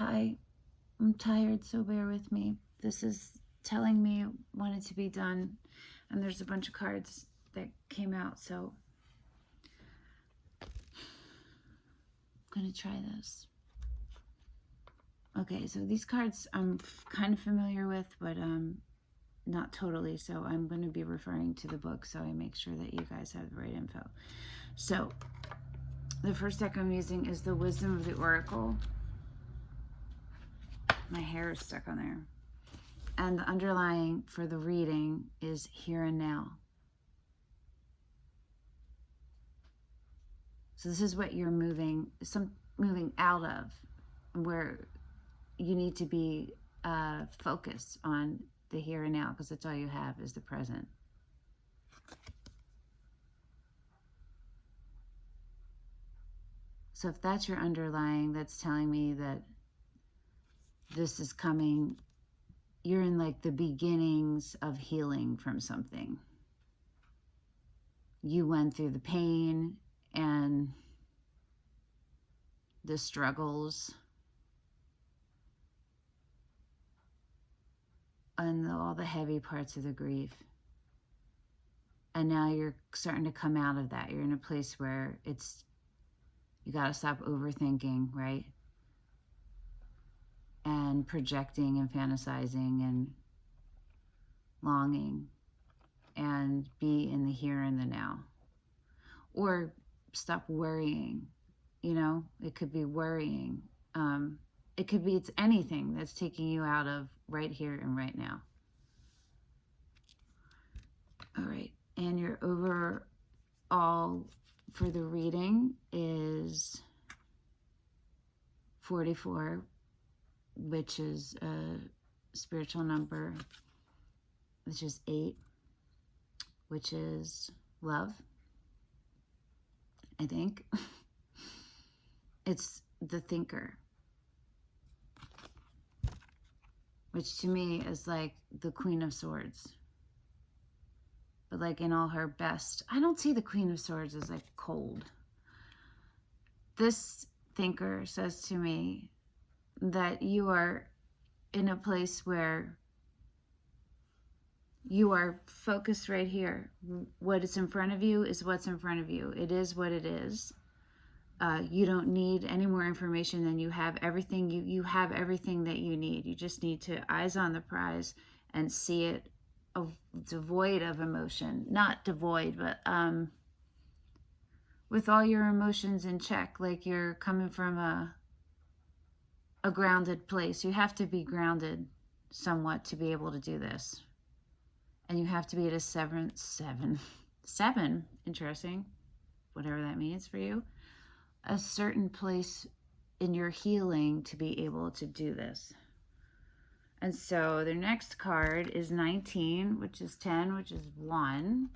Hi, I'm tired, so bear with me. This is telling me when it to be done, and there's a bunch of cards that came out, so I'm gonna try this. Okay, so these cards I'm kind of familiar with, but not totally, so I'm going to be referring to the book so I make sure that you guys have the right info. So, the first deck I'm using is the Wisdom of the Oracle. My hair is stuck on there. And the underlying for the reading is here and now. So this is what you're moving out of, where you need to be focused on the here and now, because that's all you have is the present. So if that's your underlying, that's telling me that this is coming, you're in like the beginnings of healing from something. You went through the pain and the struggles and all the heavy parts of the grief. And now you're starting to come out of that. You're in a place where you got to stop overthinking, right? And projecting and fantasizing and longing, and be in the here and the now. Or stop worrying, it could be worrying. It's anything that's taking you out of right here and right now. All right, and your overall for the reading is 44, which is a spiritual number, which is 8, which is love, I think. It's the thinker, which to me is like the Queen of Swords. But like in all her best, I don't see the Queen of Swords as like cold. This thinker says to me that you are in a place where you are focused right here. What is in front of you is what's in front of you. It is what it is. You don't need any more information than you have. Everything you have everything that you need. You just need to eyes on the prize and see it devoid of emotion. Not devoid, but with all your emotions in check, like you're coming from a grounded place. You have to be grounded somewhat to be able to do this. And you have to be at a seven, interesting, whatever that means for you, a certain place in your healing to be able to do this. And so the next card is 19, which is 10, which is 1.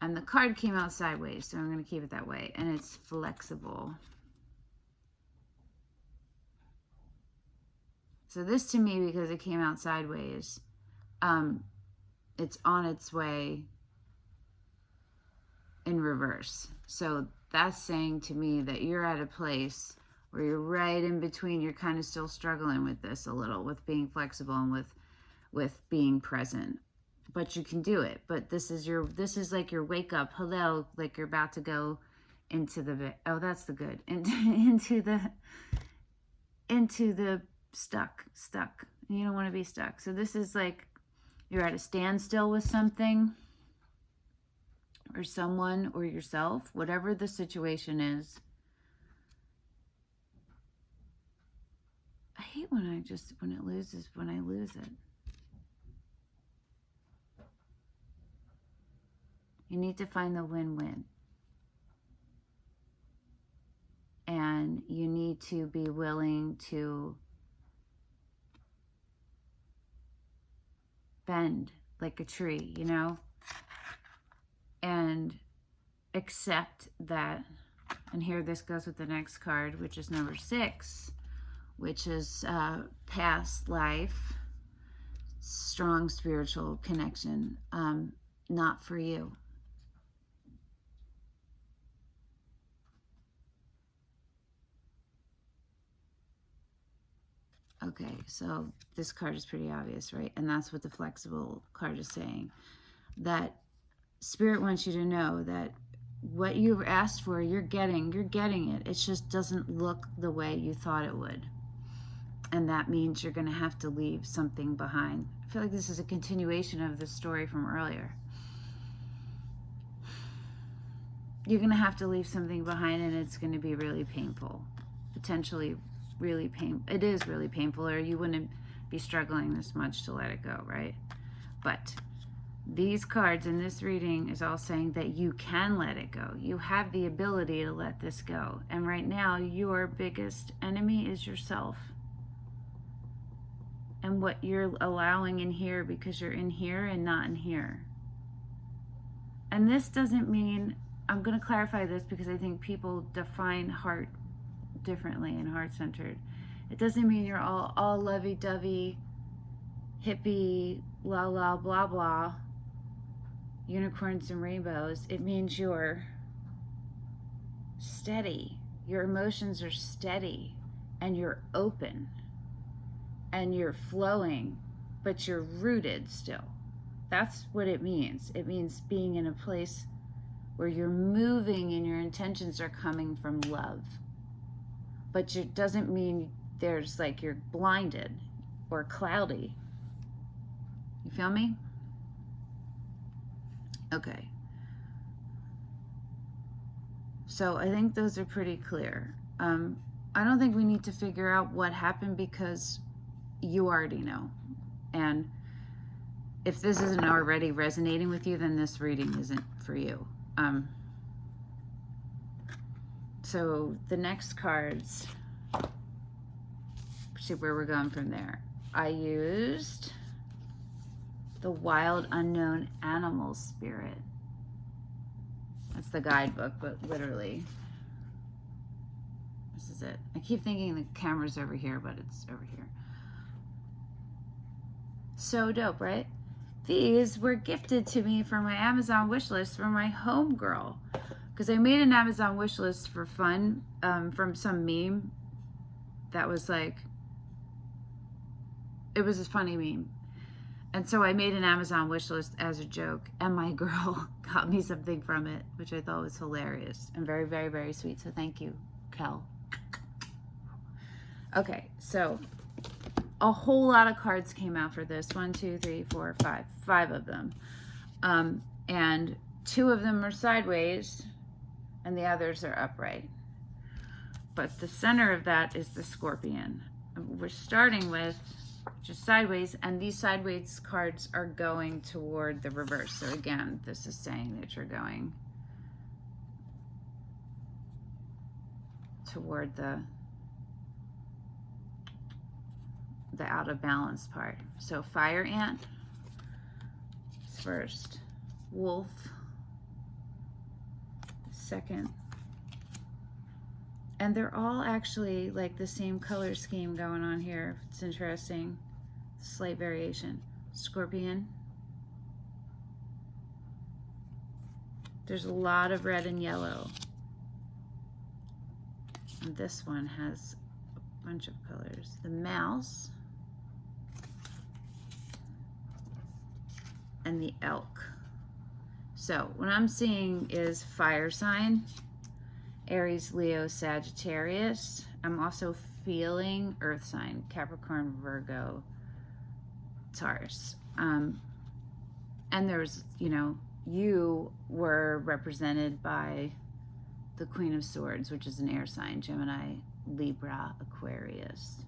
And the card came out sideways, so I'm going to keep it that way. And it's flexible. So this to me, because it came out sideways, it's on its way in reverse. So that's saying to me that you're at a place where you're right in between. You're kind of still struggling with this a little, with being flexible and with being present. But you can do it. But this is like your wake up. Hello, like you're about to go into the, oh, that's the good, into the stuck. You don't want to be stuck. So this is like you're at a standstill with something or someone or yourself, whatever the situation is. I hate when I lose it. You need to find the win-win. And you need to be willing to bend like a tree, and accept that. And here this goes with the next card, which is number 6, which is past life, strong spiritual connection, not for you. Okay, so this card is pretty obvious, right? And that's what the flexible card is saying. That Spirit wants you to know that what you've asked for, you're getting it. It just doesn't look the way you thought it would. And that means you're going to have to leave something behind. I feel like this is a continuation of the story from earlier. You're going to have to leave something behind, and it's going to be really painful. Potentially really painful. It is really painful, or you wouldn't be struggling this much to let it go, right? But these cards in this reading is all saying that you can let it go. You have the ability to let this go. And right now, your biggest enemy is yourself. And what you're allowing in here because you're in here and not in here. And this doesn't mean, I'm going to clarify this because I think people define heart differently and heart-centered. It doesn't mean you're all lovey-dovey, hippie, la la blah blah, unicorns and rainbows. It means you're steady. Your emotions are steady and you're open and you're flowing, but you're rooted still. That's what it means. It means being in a place where you're moving and your intentions are coming from love. But it doesn't mean there's like you're blinded or cloudy. You feel me? Okay. So I think those are pretty clear. I don't think we need to figure out what happened because you already know. And if this isn't already resonating with you, then this reading isn't for you. So the next cards, see where we're going from there. I used the Wild Unknown Animal Spirit. That's the guidebook, but literally, this is it. I keep thinking the camera's over here, but it's over here. So dope, right? These were gifted to me for my Amazon wish list for my homegirl. Because I made an Amazon wish list for fun from some meme that was like, it was a funny meme. And so I made an Amazon wish list as a joke, and my girl got me something from it, which I thought was hilarious and very, very, very sweet. So thank you, Kel. Okay, so a whole lot of cards came out for this. 1, 2, 3, 4, 5. 5 of them. And 2 of them are sideways, and the others are upright. But the center of that is the Scorpion. We're starting with just sideways, and these sideways cards are going toward the reverse. So again, this is saying that you're going toward the out of balance part. So fire ant is first, wolf second, and they're all actually like the same color scheme going on here. It's interesting, slight variation. Scorpion, there's a lot of red and yellow, and this one has a bunch of colors. The mouse and the elk. So what I'm seeing is fire sign, Aries, Leo, Sagittarius. I'm also feeling earth sign, Capricorn, Virgo, Taurus. And there's, you know, you were represented by the Queen of Swords, which is an air sign, Gemini, Libra, Aquarius.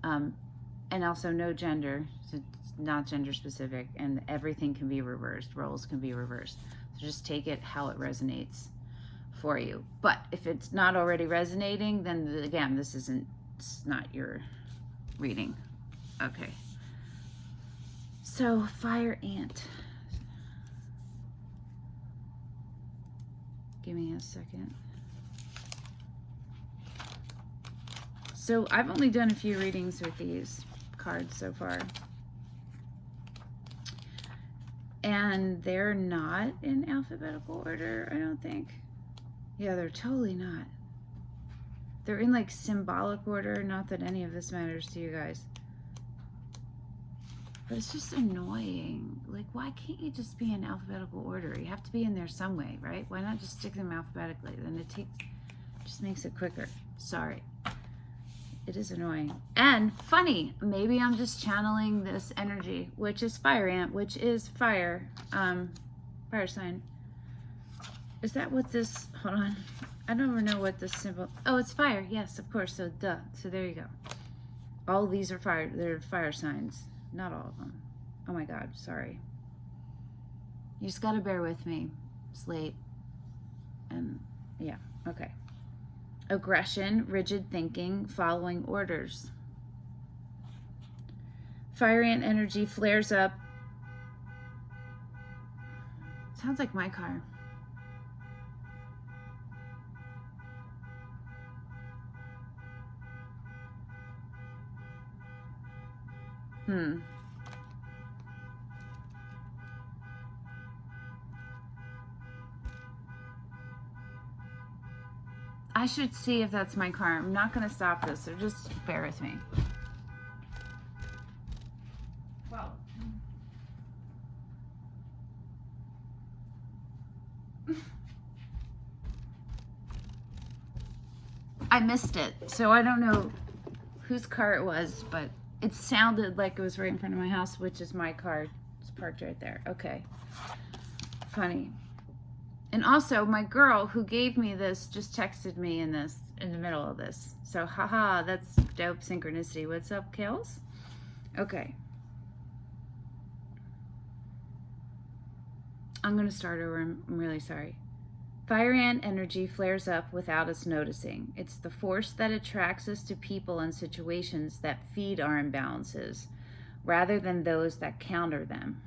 And also no gender, so it's not gender specific, and everything can be reversed, roles can be reversed. So just take it how it resonates for you. But if it's not already resonating, then again, it's not your reading. Okay. So fire ant. Give me a second. So I've only done a few readings with these cards so far. And they're not in alphabetical order, I don't think. Yeah, they're totally not. They're in like symbolic order. Not that any of this matters to you guys. But it's just annoying. Like, why can't you just be in alphabetical order? You have to be in there some way, right? Why not just stick them alphabetically? Then it just makes it quicker. Sorry. It is annoying. And funny, maybe I'm just channeling this energy, which is fire ant, which is fire sign. Is that what this, hold on. I don't even know what this symbol, oh, it's fire. Yes, of course. So duh. So there you go. All these are fire. They're fire signs. Not all of them. Oh my God, sorry. You just gotta bear with me. It's late. And yeah, okay. Aggression, rigid thinking, following orders. Fire ant energy flares up. Sounds like my car. I should see if that's my car. I'm not going to stop this, so just bear with me. Well, I missed it, so I don't know whose car it was, but it sounded like it was right in front of my house, which is my car. It's parked right there. Okay. Funny. And also, my girl who gave me this just texted me in the middle of this. So, haha, that's dope synchronicity. What's up, Kales? Okay. I'm going to start over. I'm really sorry. Fire ant energy flares up without us noticing. It's the force that attracts us to people and situations that feed our imbalances, rather than those that counter them.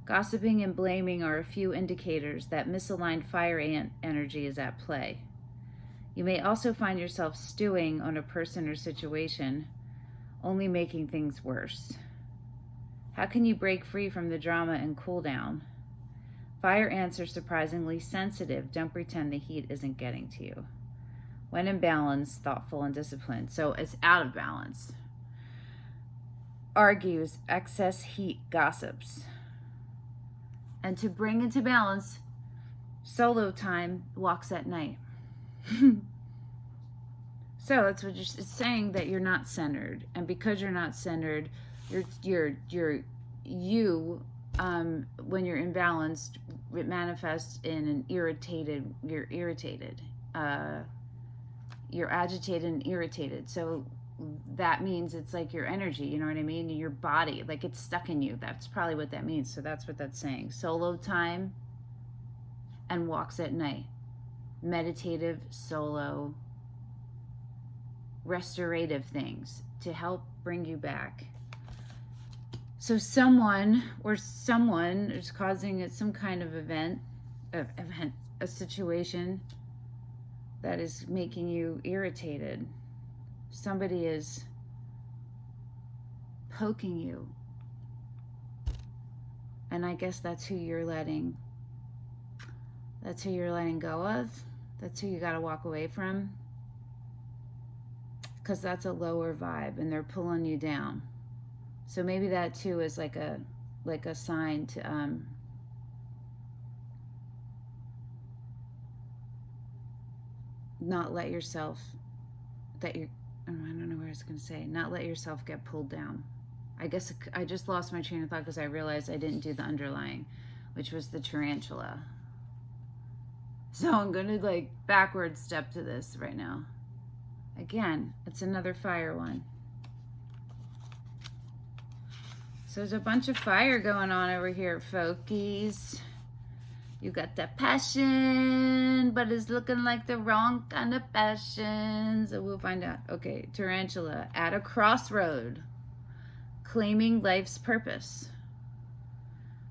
Gossiping and blaming are a few indicators that misaligned fire ant energy is at play. You may also find yourself stewing on a person or situation, only making things worse. How can you break free from the drama and cool down? Fire ants are surprisingly sensitive. Don't pretend the heat isn't getting to you. When in balance, thoughtful and disciplined. So it's out of balance. Argues, excess heat, gossips. And to bring into balance, solo time, walks at night. So that's what it's saying, that you're not centered. And because you're not centered, when you're imbalanced, it manifests in an irritated, you're irritated. You're agitated and irritated. So that means it's like your energy, you know what I mean? Your body, like it's stuck in you. That's probably what that means. So that's what that's saying. Solo time and walks at night. Meditative, solo, restorative things to help bring you back. So someone is causing some kind of a situation that is making you irritated. Somebody is poking you. And I guess that's who you're letting go of. That's who you got to walk away from. Because that's a lower vibe and they're pulling you down. So maybe that too is like a sign to not let yourself I don't know what I was going to say. Not let yourself get pulled down. I guess I just lost my train of thought because I realized I didn't do the underlying, which was the tarantula. So I'm going to like backward step to this right now. Again, it's another fire one. So there's a bunch of fire going on over here, folkies. You got that passion, but it's looking like the wrong kind of passion. So we'll find out. Okay, tarantula at a crossroad, claiming life's purpose.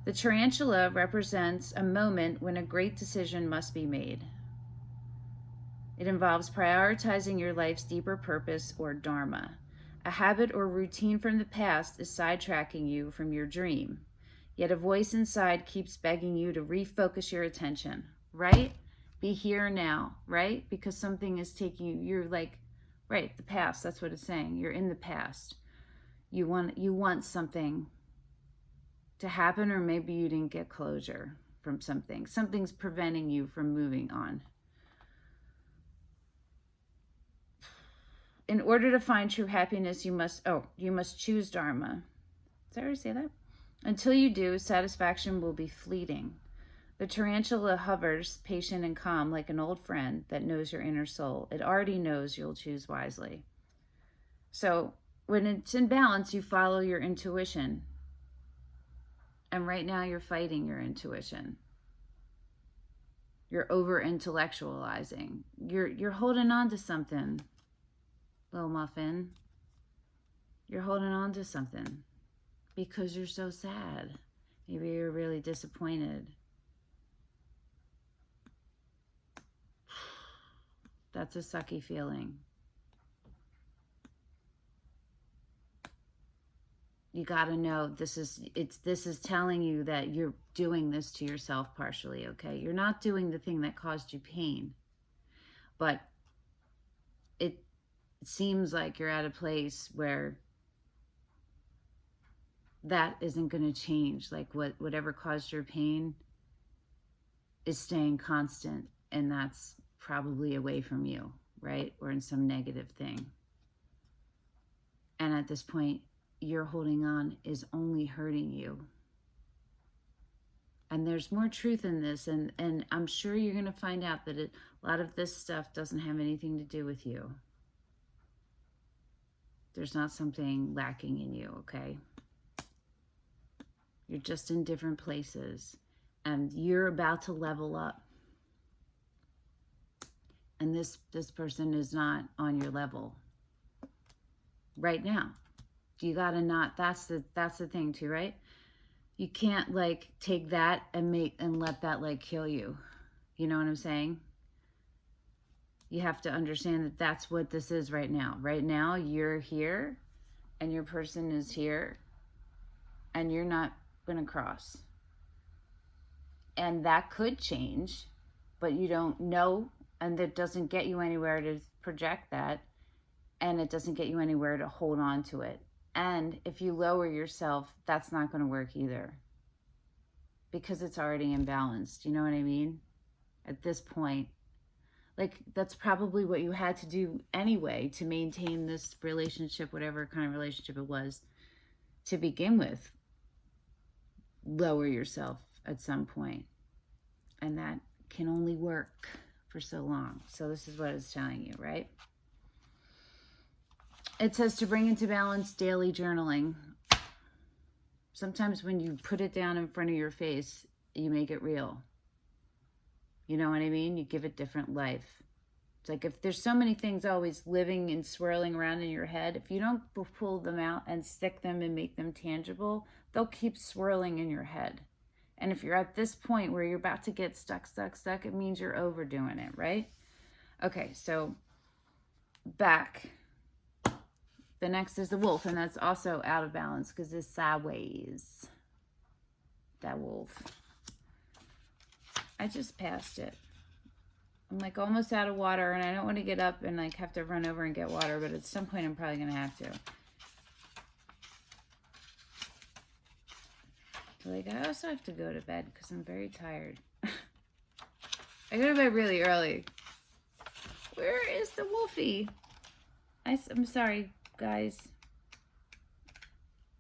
The tarantula represents a moment when a great decision must be made. It involves prioritizing your life's deeper purpose or dharma. A habit or routine from the past is sidetracking you from your dream. Yet a voice inside keeps begging you to refocus your attention, right? Be here now, right? Because something is taking you, you're like, right, the past, that's what it's saying. You're in the past. You want something to happen, or maybe you didn't get closure from something. Something's preventing you from moving on. In order to find true happiness, you must choose Dharma. Did I already say that? Until you do, satisfaction will be fleeting. The tarantula hovers, patient and calm, like an old friend that knows your inner soul. It already knows you'll choose wisely. So when it's in balance, you follow your intuition. And right now you're fighting your intuition. You're over-intellectualizing. You're holding on to something, little muffin. You're holding on to something because you're so sad. Maybe you're really disappointed. That's a sucky feeling. You got to know this is telling you that you're doing this to yourself partially, okay? You're not doing the thing that caused you pain. But it seems like you're at a place where that isn't going to change. Like whatever caused your pain is staying constant, and that's probably away from you, right? Or in some negative thing. And at this point, you're holding on is only hurting you. And there's more truth in this, and I'm sure you're going to find out that a lot of this stuff doesn't have anything to do with you. There's not something lacking in you, okay? You're just in different places, and you're about to level up. And this person is not on your level right now. You gotta not, that's the thing too, right? You can't like take that and let that like kill you. You know what I'm saying? You have to understand that that's what this is right now. Right now, you're here and your person is here and you're not gonna cross. And that could change, but you don't know, and that doesn't get you anywhere to project that, and it doesn't get you anywhere to hold on to it. And if you lower yourself, that's not going to work either, because it's already imbalanced. You know what I mean? At this point, like that's probably what you had to do anyway to maintain this relationship, whatever kind of relationship it was to begin with. Lower yourself at some point, and that can only work for so long. So this is what it's telling you, right? It says to bring into balance daily journaling. Sometimes when you put it down in front of your face, you make it real. You know what I mean? You give it different life. It's like if there's so many things always living and swirling around in your head, if you don't pull them out and stick them and make them tangible, they'll keep swirling in your head. And if you're at this point where you're about to get stuck, it means you're overdoing it, right? Okay, so back. The next is the wolf, and that's also out of balance because it's sideways. That wolf. I just passed it. I'm like almost out of water, and I don't want to get up and like have to run over and get water, but at some point I'm probably going to have to. Like, I also have to go to bed because I'm very tired. I go to bed really early. Where is the wolfie? I'm sorry, guys.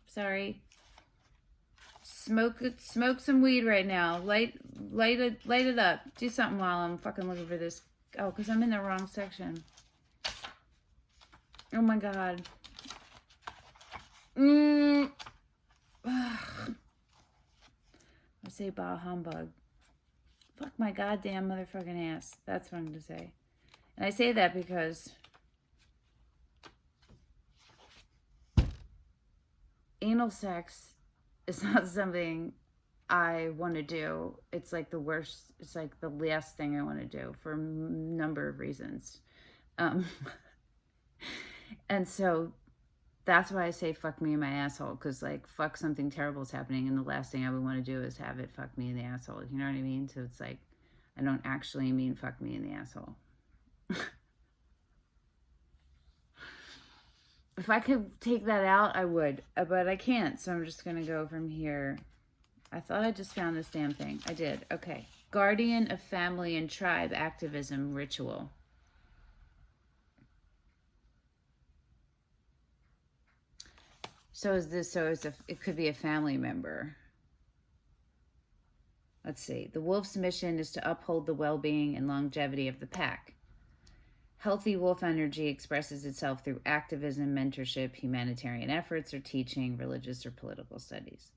Sorry. Smoke some weed right now. Light it up. Do something while I'm fucking looking for this. Oh, because I'm in the wrong section. Oh my god. I say bah humbug. Fuck my goddamn motherfucking ass. That's what I'm going to say. And I say that because anal sex is not something I want to do. It's like the worst. It's like the last thing I want to do for a number of reasons. And so that's why I say fuck me in my asshole, because like fuck something terrible is happening and the last thing I would want to do is have it fuck me in the asshole. You know what I mean? So it's like I don't actually mean fuck me in the asshole. If I could take that out, I would. But I can't, so I'm just going to go from here. I thought I just found this damn thing. I did. Okay. Guardian of family and tribe activism ritual. So is this, it could be a family member. Let's see. The wolf's mission is to uphold the well-being and longevity of the pack. Healthy wolf energy expresses itself through activism, mentorship, humanitarian efforts, or teaching, religious or political studies.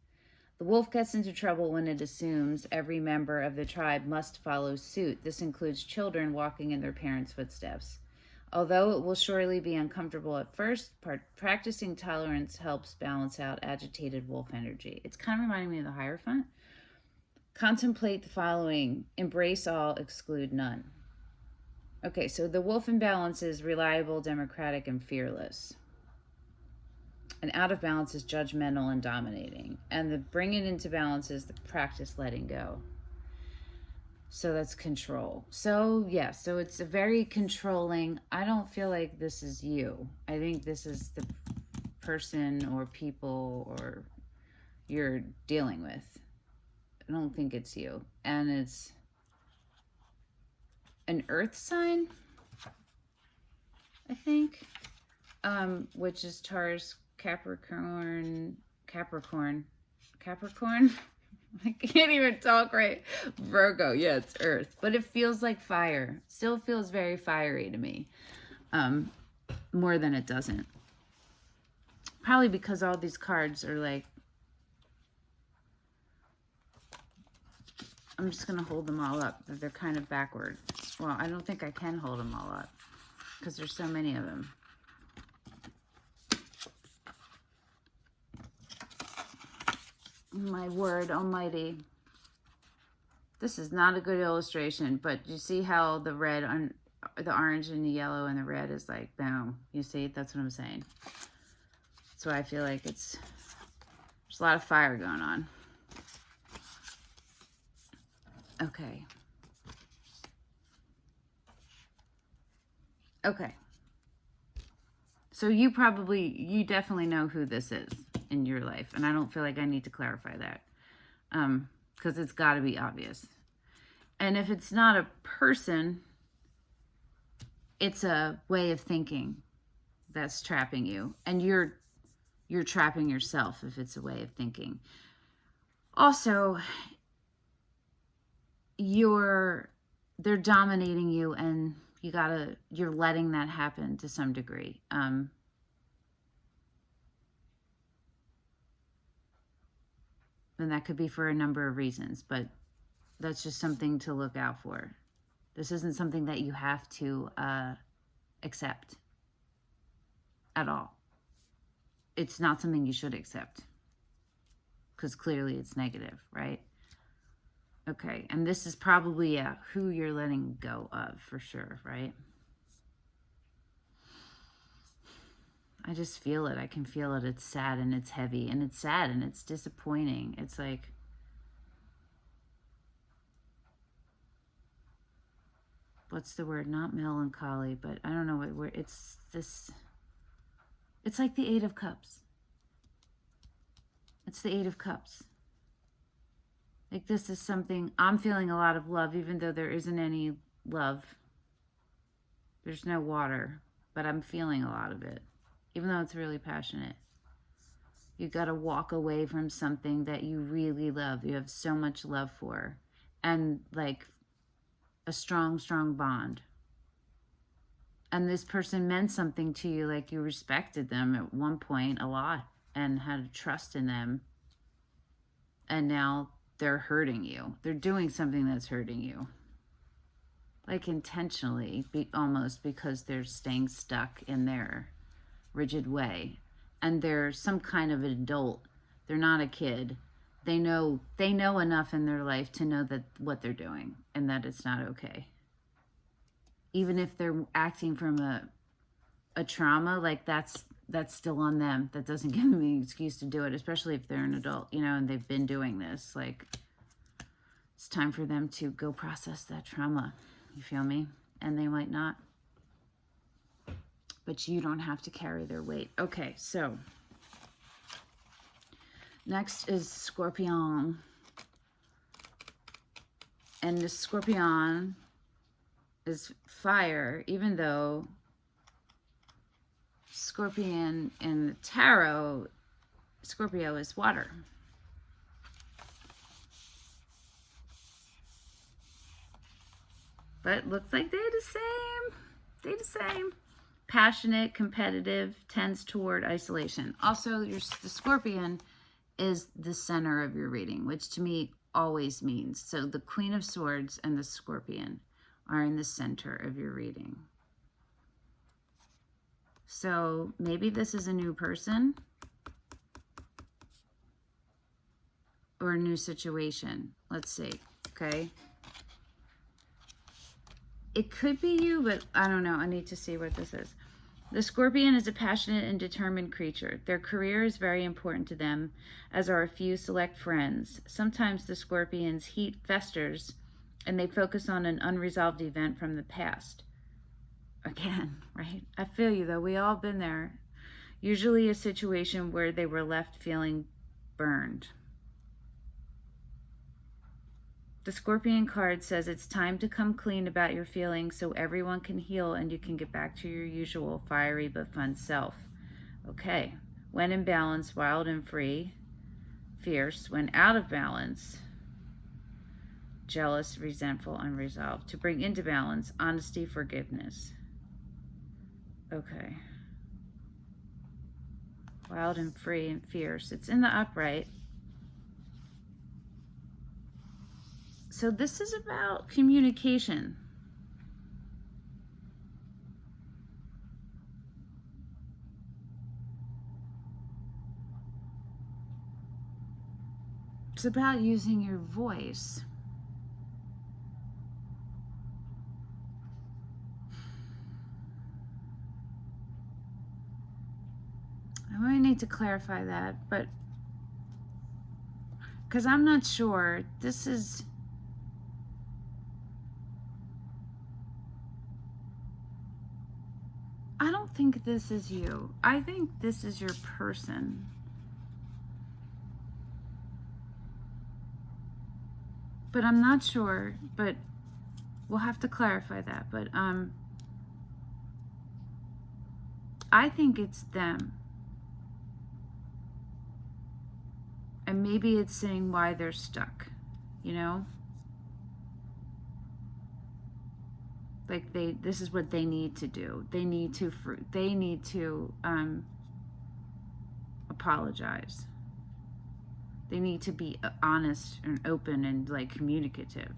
The wolf gets into trouble when it assumes every member of the tribe must follow suit. This includes children walking in their parents' footsteps. Although it will surely be uncomfortable at first, practicing tolerance helps balance out agitated wolf energy. It's kind of reminding me of the Hierophant. Contemplate the following. Embrace all, exclude none. Okay, so the wolf in balance is reliable, democratic, and fearless. And out of balance is judgmental and dominating. And the bring it into balance is the practice letting go. So that's control. So, yeah, so it's a very controlling. I don't feel like this is you. I think this is the person or people or you're dealing with. I don't think it's you. And it's an earth sign, I think, which is Taurus, Capricorn. I can't even talk right. Virgo, yeah, it's earth, but it feels like fire. Still feels very fiery to me, more than it doesn't. Probably because all these cards are like, I'm just going to hold them all up. They're kind of backward. Well, I don't think I can hold them all up because there's so many of them. My word almighty. This is not a good illustration, but you see how the red, the orange and the yellow and the red is like, boom. You see? That's what I'm saying. So I feel like there's a lot of fire going on. Okay. Okay. So you definitely know who this is in your life. And I don't feel like I need to clarify that. Because it's got to be obvious. And if it's not a person, it's a way of thinking that's trapping you. And you're trapping yourself if it's a way of thinking. Also, they're dominating you, and you're letting that happen to some degree. And that could be for a number of reasons, but that's just something to look out for. This isn't something that you have to accept at all. It's not something you should accept because clearly it's negative, right? Okay, and this is probably who you're letting go of for sure, right? I just feel it. I can feel it. It's sad and it's heavy and it's sad and it's disappointing. It's like, what's the word? Not melancholy, but I don't know what word. It's this. It's like the Eight of Cups. It's the Eight of Cups. Like this is something, I'm feeling a lot of love, even though there isn't any love. There's no water, but I'm feeling a lot of it, even though it's really passionate. You got to walk away from something that you really love. You have so much love for, and like a strong, strong bond. And this person meant something to you, like you respected them at one point a lot and had trust in them. And now they're hurting you. They're doing something that's hurting you. Like intentionally, almost because they're staying stuck in their rigid way. And they're some kind of adult. They're not a kid. They know enough in their life to know that what they're doing and that it's not okay. Even if they're acting from a trauma, like that's still on them. That doesn't give them the excuse to do it, especially if they're an adult, and they've been doing this. Like, It's time for them to go process that trauma. You feel me? And they might not. But you don't have to carry their weight. Okay, so next is Scorpion. And the Scorpion is fire, even though Scorpion in the tarot, Scorpio is water. But looks like they're the same. They're the same. Passionate, competitive, tends toward isolation. Also, the Scorpion is the center of your reading, which to me always means. So the Queen of Swords and the Scorpion are in the center of your reading. So maybe this is a new person or a new situation. Let's see, okay? It could be you, but I don't know. I need to see what this is. The Scorpion is a passionate and determined creature. Their career is very important to them, as are a few select friends. Sometimes the Scorpion's heat festers, and they focus on an unresolved event from the past. Again, right? I feel you, though. We all been there. Usually a situation where they were left feeling burned. The Scorpion card says it's time to come clean about your feelings so everyone can heal and you can get back to your usual fiery but fun self. Okay. When in balance, wild and free, fierce. When out of balance, jealous, resentful, unresolved. To bring into balance, honesty, forgiveness. Okay. Wild and free and fierce. It's in the upright. So this is about communication. It's about using your voice. I might need to clarify that, but because I'm not sure, this is... I don't think this is you. I think this is your person. But I'm not sure, but we'll have to clarify that. But I think it's them. And maybe it's saying why they're stuck, you know? Like this is what they need to do. They need to apologize. They need to be honest and open and like communicative.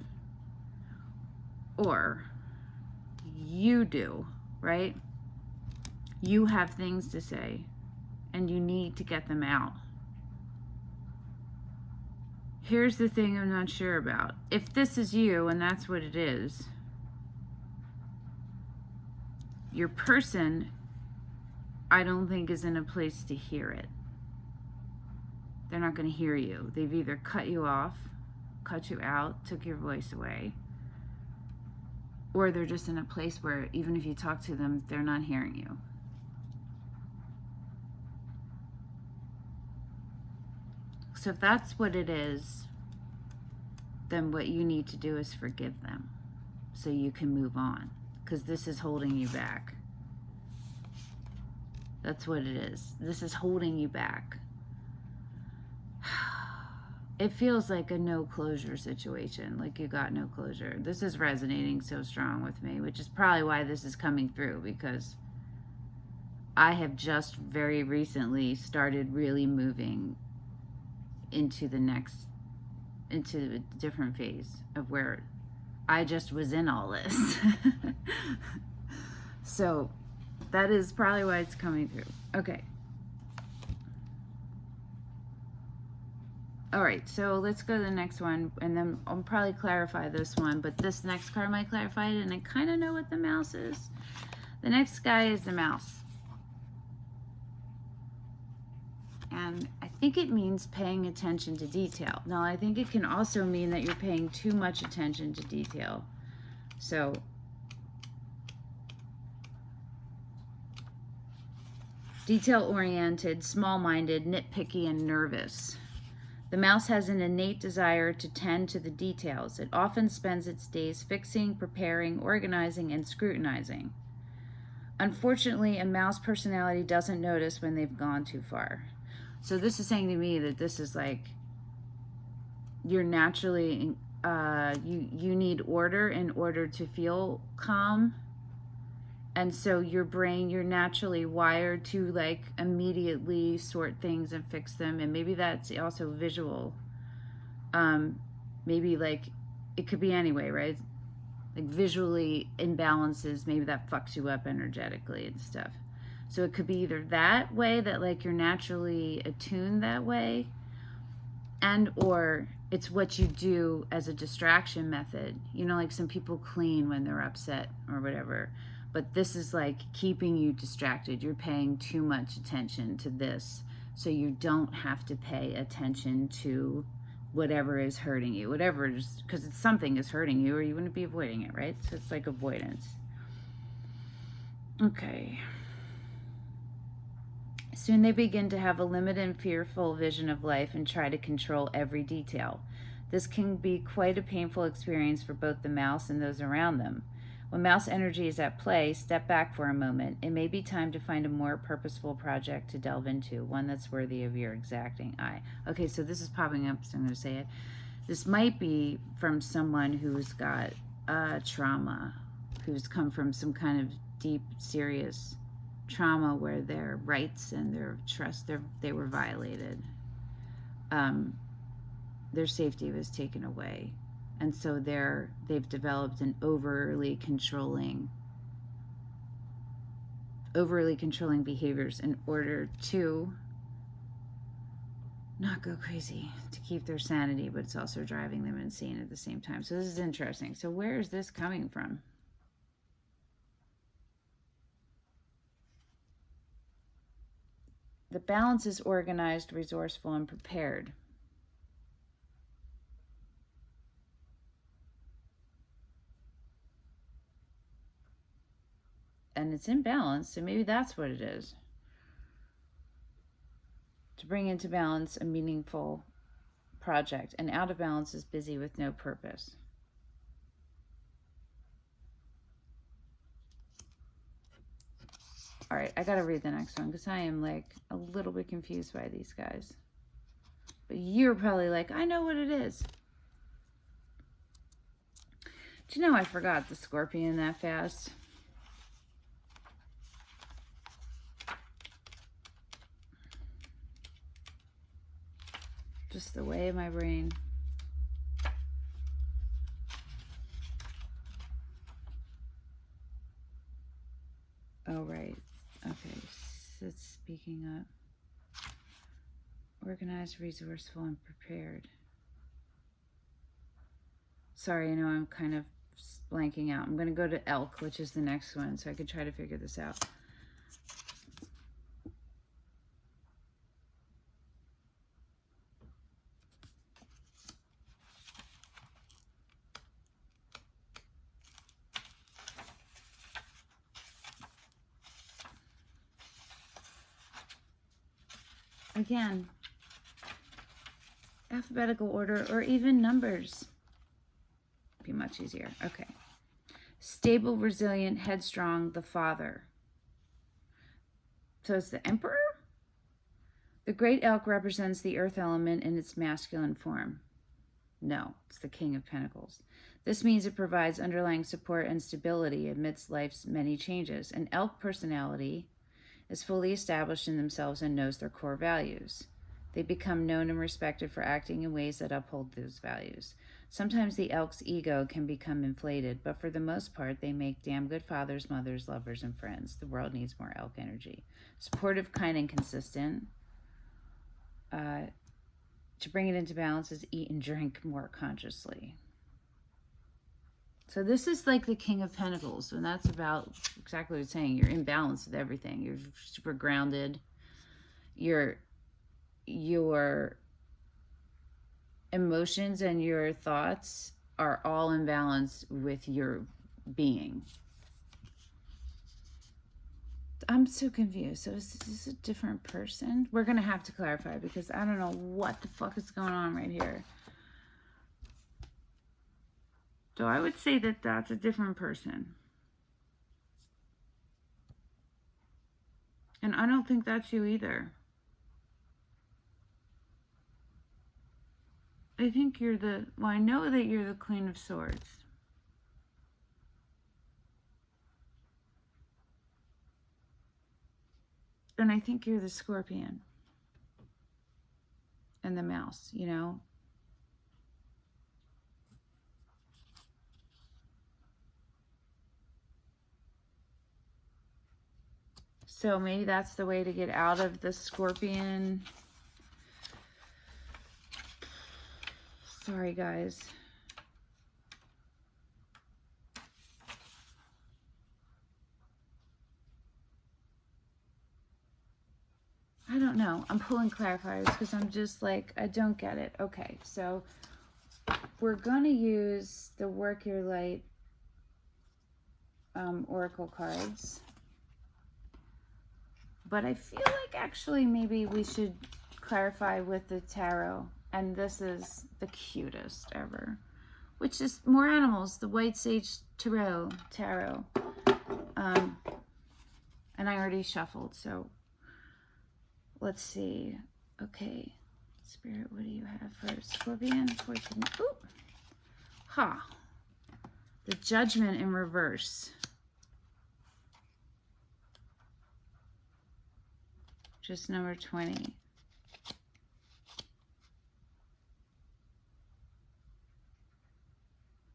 Or you do, right? You have things to say and you need to get them out. Here's the thing I'm not sure about. If this is you and that's what it is, your person, I don't think, is in a place to hear it. They're not going to hear you. They've either cut you off, cut you out, took your voice away, or they're just in a place where even if you talk to them, they're not hearing you. So if that's what it is, then what you need to do is forgive them so you can move on. Because this is holding you back. That's what it is. This is holding you back. It feels like a no closure situation, like you got no closure. This is resonating so strong with me, which is probably why this is coming through, because I have just very recently started really moving into a different phase of where I just was in all this. So that is probably why it's coming through. Okay. All right, so let's go to the next one, and then I'll probably clarify this one, but this next card might clarify it, and I kind of know what the mouse is. The next guy is the mouse. And I think it means paying attention to detail. Now, I think it can also mean that you're paying too much attention to detail. So, detail-oriented, small-minded, nitpicky, and nervous. The mouse has an innate desire to tend to the details. It often spends its days fixing, preparing, organizing, and scrutinizing. Unfortunately, a mouse personality doesn't notice when they've gone too far. So this is saying to me that this is like, you're naturally, you need order in order to feel calm. And so your brain, you're naturally wired to like immediately sort things and fix them. And maybe that's also visual. Maybe like, it could be anyway, right? Like visually imbalances, maybe that fucks you up energetically and stuff. So it could be either that way, that like you're naturally attuned that way, and or it's what you do as a distraction method. You know, like some people clean when they're upset or whatever. But this is like keeping you distracted. You're paying too much attention to this, so you don't have to pay attention to whatever is hurting you. Whatever, because it's something is hurting you, or you wouldn't be avoiding it, right? So it's like avoidance. Okay. Soon they begin to have a limited and fearful vision of life and try to control every detail. This can be quite a painful experience for both the mouse and those around them. When mouse energy is at play, step back for a moment. It may be time to find a more purposeful project to delve into, one that's worthy of your exacting eye. Okay, so this is popping up, so I'm going to say it. This might be from someone who's got trauma, who's come from some kind of deep, serious trauma where their rights and their trust, they were violated. Their safety was taken away. And so they've developed an overly controlling behaviors in order to not go crazy, to keep their sanity, but it's also driving them insane at the same time. So this is interesting. So where is this coming from? The balance is organized, resourceful, and prepared. And it's in balance, so maybe that's what it is. To bring into balance a meaningful project, and out of balance is busy with no purpose. All right, I gotta read the next one because I am like a little bit confused by these guys. But you're probably like, I know what it is. Do you know I forgot the Scorpion that fast? Just the way of my brain. Oh, right. Okay. So it's speaking up. Organized, resourceful, and prepared. Sorry, I know I'm kind of blanking out. I'm going to go to elk, which is the next one, so I could try to figure this out. Again, alphabetical order or even numbers. Be much easier. Okay. Stable, resilient, headstrong, the father. So it's the emperor? The great elk represents the earth element in its masculine form. No, it's the King of Pentacles. This means it provides underlying support and stability amidst life's many changes. An elk personality is fully established in themselves and knows their core values. They become known and respected for acting in ways that uphold those values. Sometimes the elk's ego can become inflated, but for the most part, they make damn good fathers, mothers, lovers, and friends. The world needs more elk energy. Supportive, kind, and consistent. To bring it into balance is eat and drink more consciously. So this is like the King of Pentacles, and that's about exactly what it's saying. You're in balance with everything. You're super grounded. You're your emotions and your thoughts are all in balance with your being. I'm so confused. So is this a different person? We're going to have to clarify because I don't know what the fuck is going on right here. So I would say that that's a different person. And I don't think that's you either. I think you're the, well, I know that you're the Queen of Swords. And I think you're the Scorpion. And the Mouse, you know? So maybe that's the way to get out of the Scorpion. Sorry, guys. I don't know. I'm pulling clarifiers because I'm just like, I don't get it. Okay, so we're going to use the Work Your Light Oracle cards. But I feel like actually maybe we should clarify with the tarot. And this is the cutest ever, which is more animals, the White Sage Tarot. And I already shuffled, so let's see. Okay, Spirit, what do you have for Scorpion? 14. Ooh. Ha. The Judgment in reverse. Just number 20.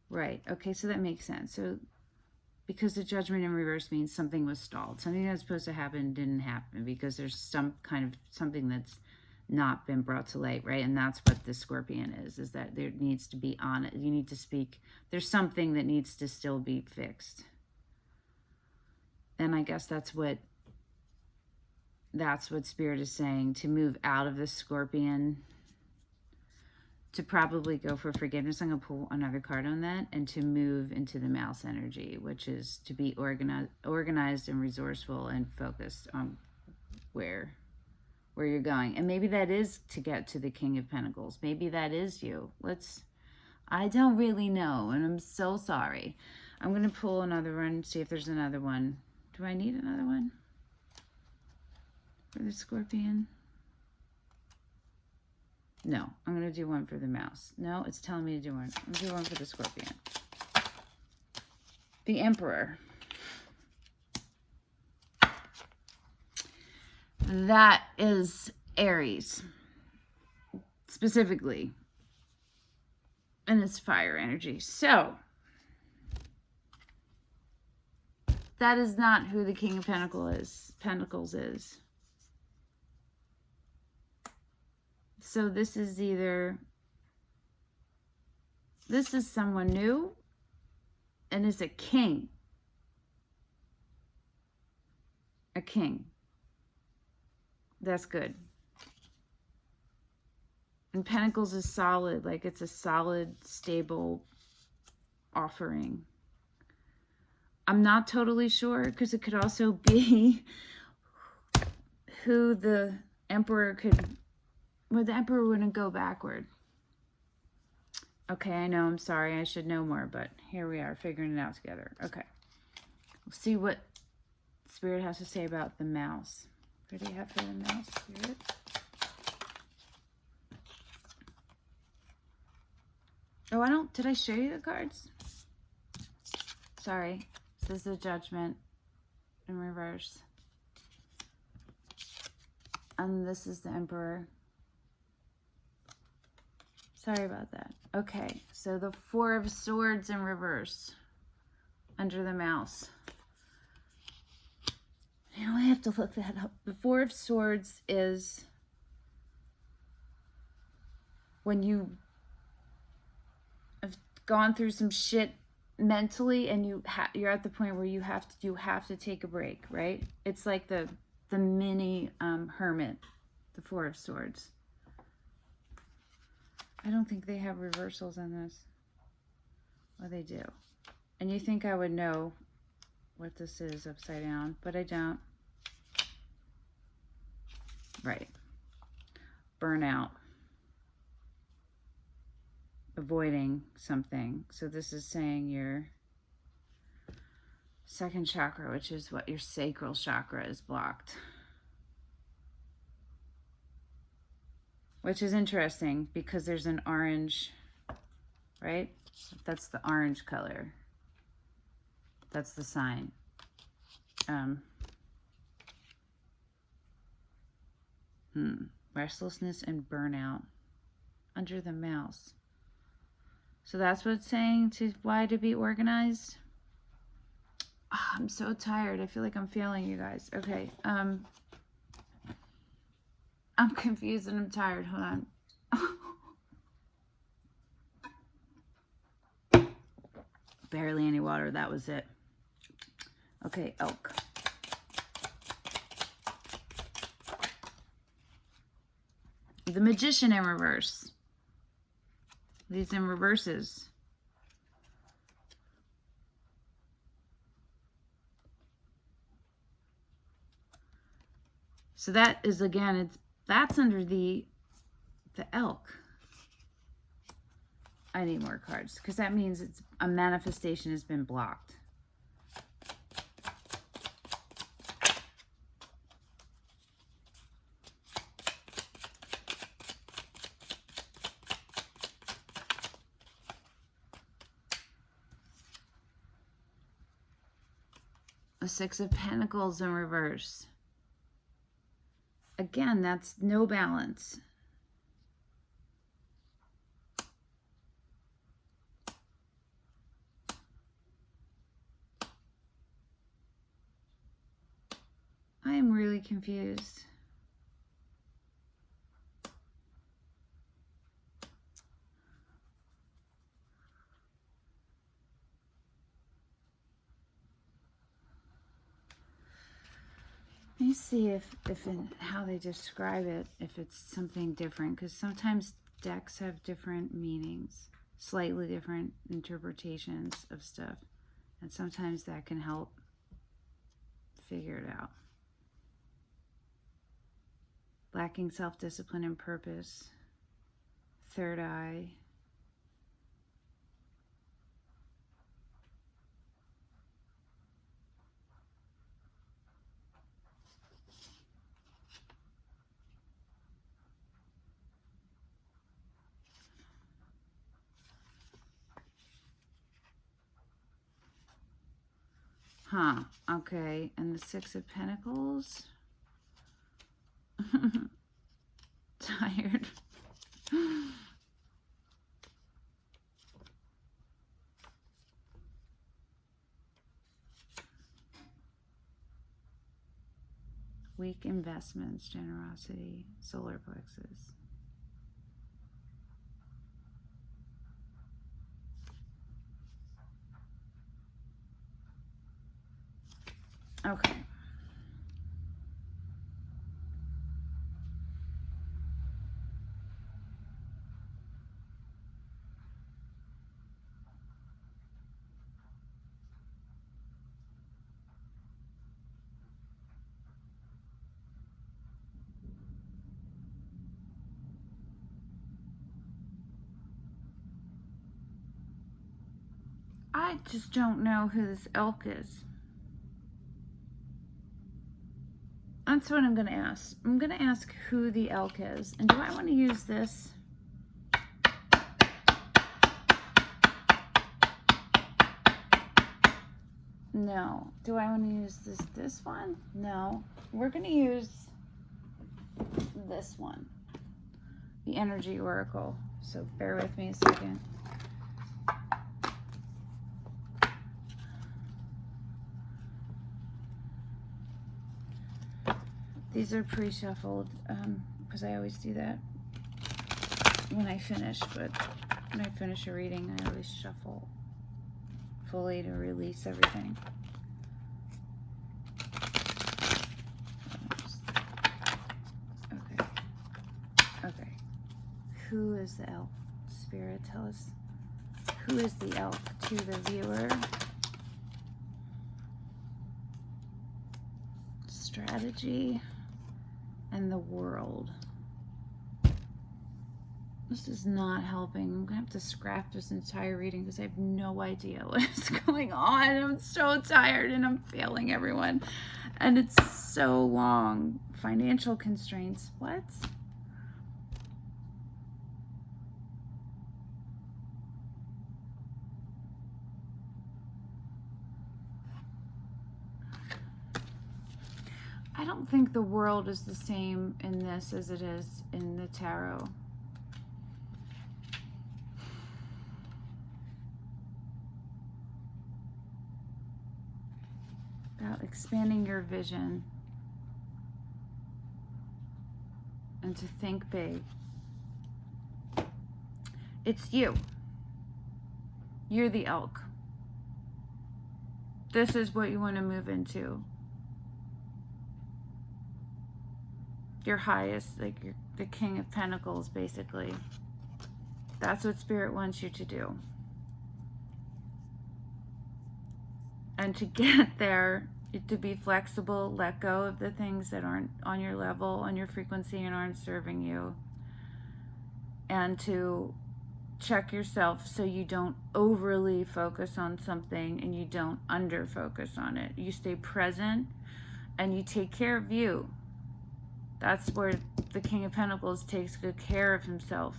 Right. Okay, so that makes sense. So because the Judgment in reverse means something was stalled. Something that's supposed to happen didn't happen because there's some kind of something that's not been brought to light, right? And that's what the Scorpion is that there needs to be on it. You need to speak. There's something that needs to still be fixed. And I guess that's what Spirit is saying, to move out of the Scorpion, to probably go for forgiveness. I'm going to pull another card on that, and to move into the Mouse energy, which is to be organized and resourceful and focused on where you're going. And maybe that is to get to the King of Pentacles. Maybe that is you. I don't really know, and I'm so sorry. I'm going to pull another one, see if there's another one. Do I need another one for the Scorpion? No, I'm going to do one for the Mouse. No, it's telling me to do one. I'm going to do one for the Scorpion. The Emperor. That is Aries, specifically. And it's fire energy. So, that is not who the King of Pentacles is. So this is someone new, and is a king. A king. That's good. And Pentacles is solid, like it's a solid, stable offering. I'm not totally sure, because it could also be who the Emperor could... Well, the Emperor wouldn't go backward. Okay, I know, I'm sorry, I should know more, but here we are, figuring it out together. Okay. We'll see what Spirit has to say about the Mouse. What do you have for the Mouse, Spirit? Oh, did I show you the cards? Sorry. This is the Judgment in reverse. And this is the Emperor. Sorry about that. Okay, so the Four of Swords in reverse under the Mouse. You know, I have to look that up. The Four of Swords is when you have gone through some shit mentally, and you're at the point where you have to take a break, right? It's like the mini hermit The Four of Swords. I don't think they have reversals in this. Well, they do. And you think I would know what this is upside down, but I don't. Right. Burnout. Avoiding something. So this is saying your second chakra, which is what your sacral chakra is blocked. Which is interesting because there's an orange, right? That's the orange color. That's the sign. Restlessness and burnout under the mouse. So that's what it's saying to why to be organized. Oh, I'm so tired. I feel like I'm failing you guys. Okay. I'm confused and I'm tired. Hold on. Barely any water. That was it. Okay, elk. The Magician in reverse. These in reverses. So that is, again, that's under the elk. I need more cards because that means it's a manifestation has been blocked. A Six of Pentacles in reverse. Again, that's no balance. I am really confused. Let me see if in how they describe it, if it's something different, because sometimes decks have different meanings, slightly different interpretations of stuff, and sometimes that can help figure it out. Lacking self-discipline and purpose. Third eye. Huh, okay, and the Six of Pentacles. Tired. Weak investments, generosity, solar plexus. Okay. I just don't know who this elk is. That's what I'm going to ask. I'm going to ask who the elk is. And do I want to use this? No. Do I want to use this one? No. We're going to use this one. The Energy Oracle. So bear with me a second. These are pre-shuffled because I always do that when I finish, but when I finish a reading, I always shuffle fully to release everything. Okay. Who is the elk? Spirit, tell us. Who is the elk to the viewer? Strategy and the world. This is not helping. I'm gonna have to scrap this entire reading because I have no idea what is going on. I'm so tired and I'm failing everyone. And it's so long. Financial constraints. What? I don't think the world is the same in this as it is in the tarot. About expanding your vision and to think big. It's you. You're the elk. This is what you want to move into. Your highest, like you're the King of Pentacles, basically. That's what Spirit wants you to do. And to get there, to be flexible, let go of the things that aren't on your level, on your frequency, and aren't serving you. And to check yourself so you don't overly focus on something and you don't under focus on it. You stay present and you take care of you. That's where the King of Pentacles takes good care of himself.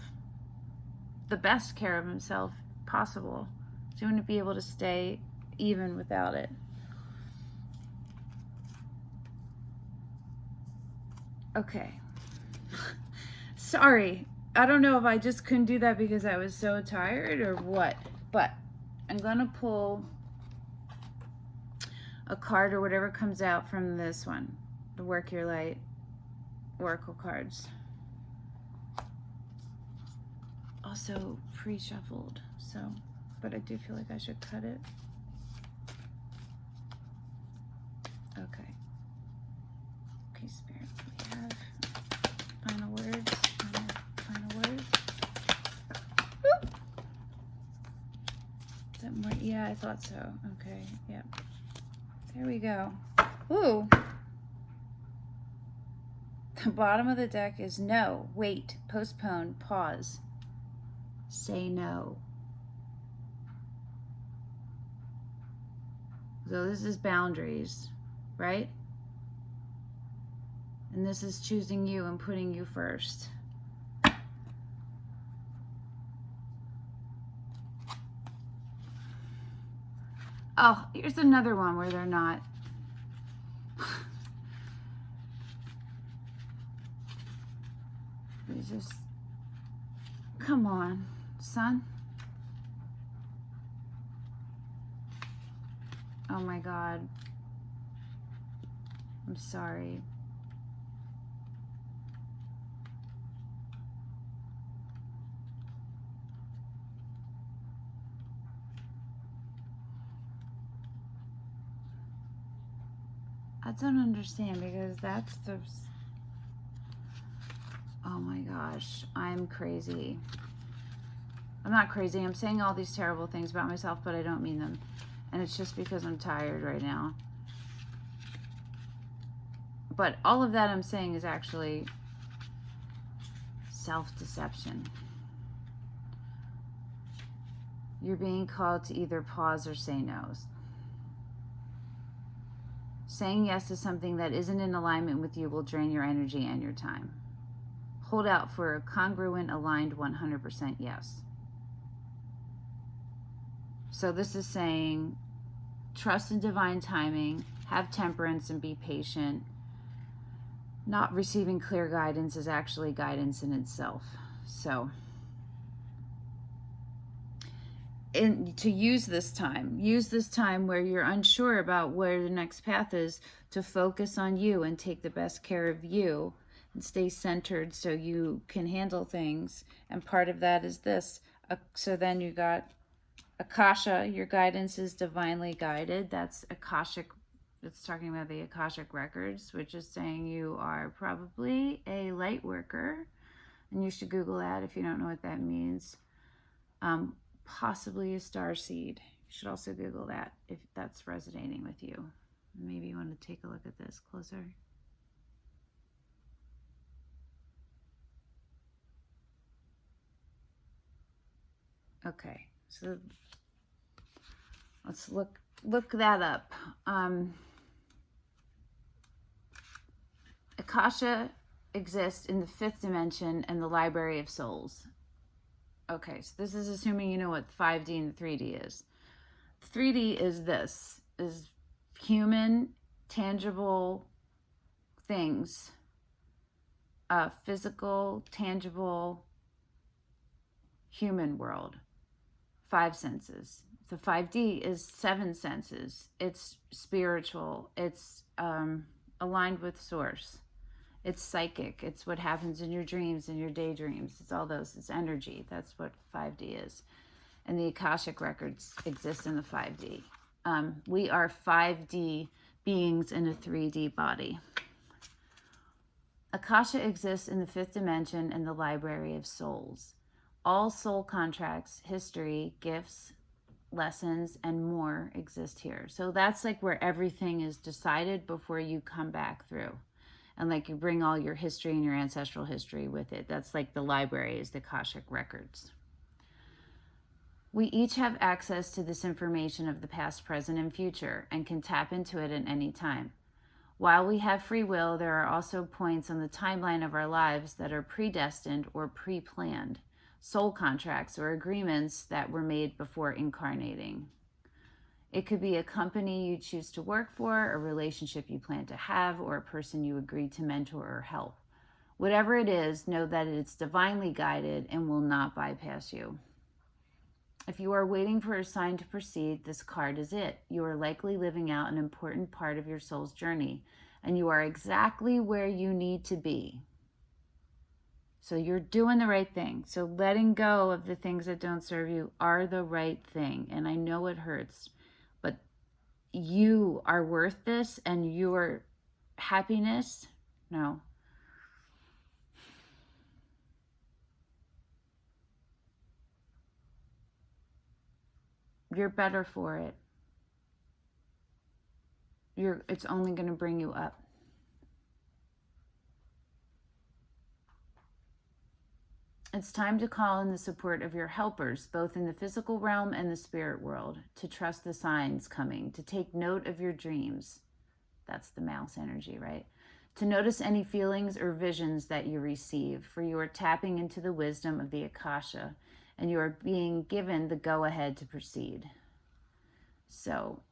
The best care of himself possible. So you want to be able to stay even without it. Okay. Sorry. I don't know if I just couldn't do that because I was so tired or what. But I'm going to pull a card or whatever comes out from this one. The Work Your Light Oracle cards. Also pre-shuffled, so, but I do feel like I should cut it. Okay. Okay, Spirit, we have final words. Final words. Whoop. Is that more? Yeah, I thought so. Okay, yep. There we go. Ooh. The bottom of the deck is no, wait, postpone, pause, say no. So this is boundaries, right? And this is choosing you and putting you first. Oh, here's another one where they're not. Just, come on, son. Oh my God. I'm sorry. I don't understand because that's the... Oh my gosh, I'm crazy. I'm not crazy. I'm saying all these terrible things about myself, but I don't mean them. And it's just because I'm tired right now. But all of that I'm saying is actually self-deception. You're being called to either pause or say no. Saying yes to something that isn't in alignment with you will drain your energy and your time. Hold out for a congruent, aligned 100% yes. So this is saying, trust in divine timing, have temperance and be patient. Not receiving clear guidance is actually guidance in itself. So, to use this time where you're unsure about where the next path is, to focus on you and take the best care of you. And stay centered so you can handle things. And part of that is this. So then you got Akasha, your guidance is divinely guided. That's Akashic. It's talking about the Akashic records, which is saying you are probably a light worker. And you should Google that if you don't know what that means. Possibly a star seed. You should also Google that if that's resonating with you. Maybe you want to take a look at this closer. Okay, so let's look that up. Akasha exists in the 5th dimension and the Library of Souls. Okay, so this is assuming you know what 5D and 3D is. 3D is human, tangible things, physical, tangible, human world. 5 senses. The 5D is 7 senses. It's spiritual. It's aligned with source. It's psychic. It's what happens in your dreams and your daydreams. It's all those. It's energy. That's what 5D is. And the Akashic records exist in the 5D. We are 5D beings in a 3D body. Akasha exists in the 5th dimension and the Library of Souls. All soul contracts, history, gifts, lessons, and more exist here. So that's like where everything is decided before you come back through. And like you bring all your history and your ancestral history with it. That's like the library is the Akashic records. We each have access to this information of the past, present, and future and can tap into it at any time. While we have free will, there are also points on the timeline of our lives that are predestined or pre-planned, soul contracts or agreements that were made before incarnating. It could be a company you choose to work for, a relationship you plan to have, or a person you agreed to mentor or help. Whatever it is, know that it's divinely guided and will not bypass you. If you are waiting for a sign to proceed, this card is it. You are likely living out an important part of your soul's journey, and you are exactly where you need to be. So you're doing the right thing. So letting go of the things that don't serve you are the right thing. And I know it hurts, but you are worth this, and your happiness, no. You're better for it. It's only going to bring you up. It's time to call in the support of your helpers, both in the physical realm and the spirit world, to trust the signs coming, to take note of your dreams. That's the mouse energy, right? To notice any feelings or visions that you receive, for you are tapping into the wisdom of the Akasha, and you are being given the go-ahead to proceed. So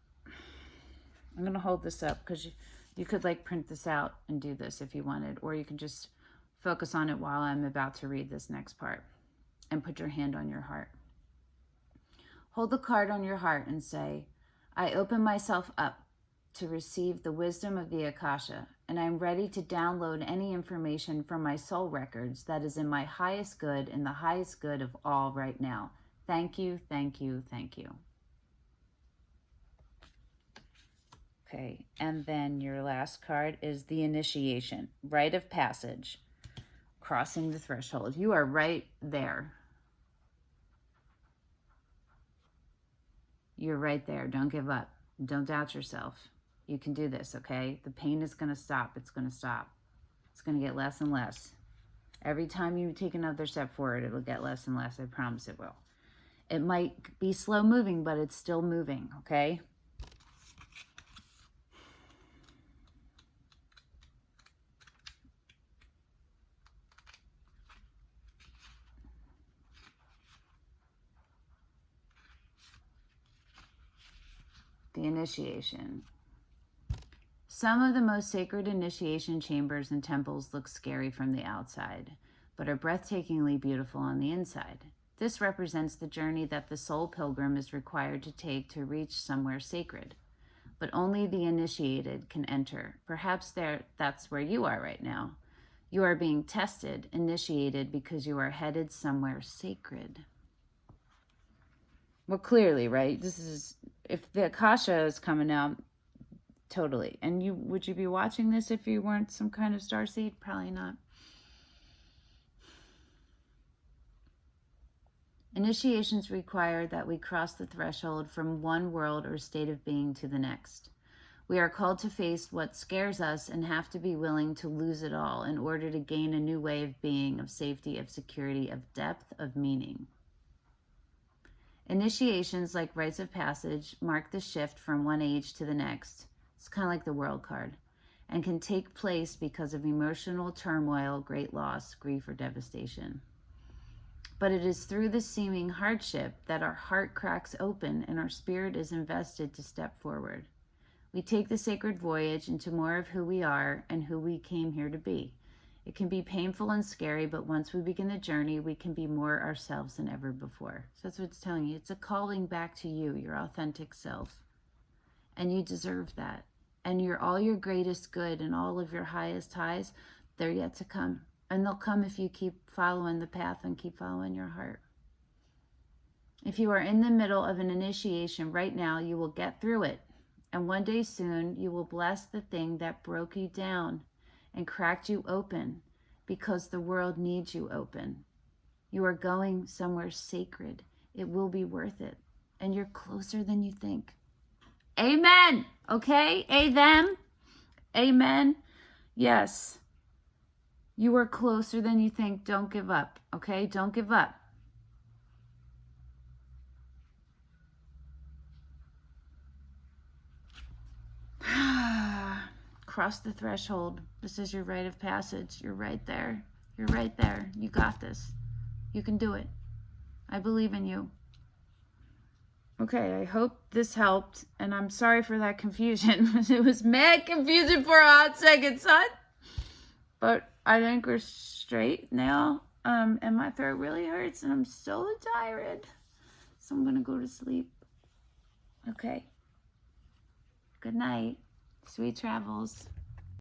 I'm going to hold this up because you could like print this out and do this if you wanted, or you can just focus on it while I'm about to read this next part and put your hand on your heart. Hold the card on your heart and say, I open myself up to receive the wisdom of the Akasha, and I'm ready to download any information from my soul records that is in my highest good and the highest good of all right now. Thank you, thank you, thank you. Okay, and then your last card is the initiation, rite of passage, crossing the threshold. You are right there. You're right there. Don't give up. Don't doubt yourself. You can do this, okay? The pain is going to stop. It's going to stop. It's going to get less and less. Every time you take another step forward, it'll get less and less. I promise it will. It might be slow moving, but it's still moving, okay? The initiation. Some of the most sacred initiation chambers and temples look scary from the outside, but are breathtakingly beautiful on the inside. This represents the journey that the soul pilgrim is required to take to reach somewhere sacred. But only the initiated can enter. Perhaps that's where you are right now. You are being tested, initiated, because you are headed somewhere sacred. Well, clearly, right? This is, if the Akasha is coming out, totally. And would you be watching this if you weren't some kind of starseed? Probably not. Initiations require that we cross the threshold from one world or state of being to the next. We are called to face what scares us and have to be willing to lose it all in order to gain a new way of being, of safety, of security, of depth, of meaning. Initiations, like rites of passage, mark the shift from one age to the next. It's kind of like the world card, and can take place because of emotional turmoil, great loss, grief, or devastation. But it is through the seeming hardship that our heart cracks open and our spirit is invested to step forward. We take the sacred voyage into more of who we are and who we came here to be. It can be painful and scary, but once we begin the journey, we can be more ourselves than ever before. So that's what it's telling you. It's a calling back to you, your authentic self. And you deserve that. And all your greatest good and all of your highest highs, they're yet to come. And they'll come if you keep following the path and keep following your heart. If you are in the middle of an initiation right now, you will get through it. And one day soon, you will bless the thing that broke you down and cracked you open because the world needs you open. You are going somewhere sacred. It will be worth it. And you're closer than you think. Amen. Okay? Them. Amen. Yes. You are closer than you think. Don't give up. Okay? Don't give up. Cross the threshold. This is your rite of passage. You're right there. You're right there. You got this. You can do it. I believe in you. Okay, I hope this helped. And I'm sorry for that confusion. It was mad confusion for a hot second, son. But I think we're straight now. And my throat really hurts and I'm so tired. So I'm going to go to sleep. Okay. Good night. Sweet travels.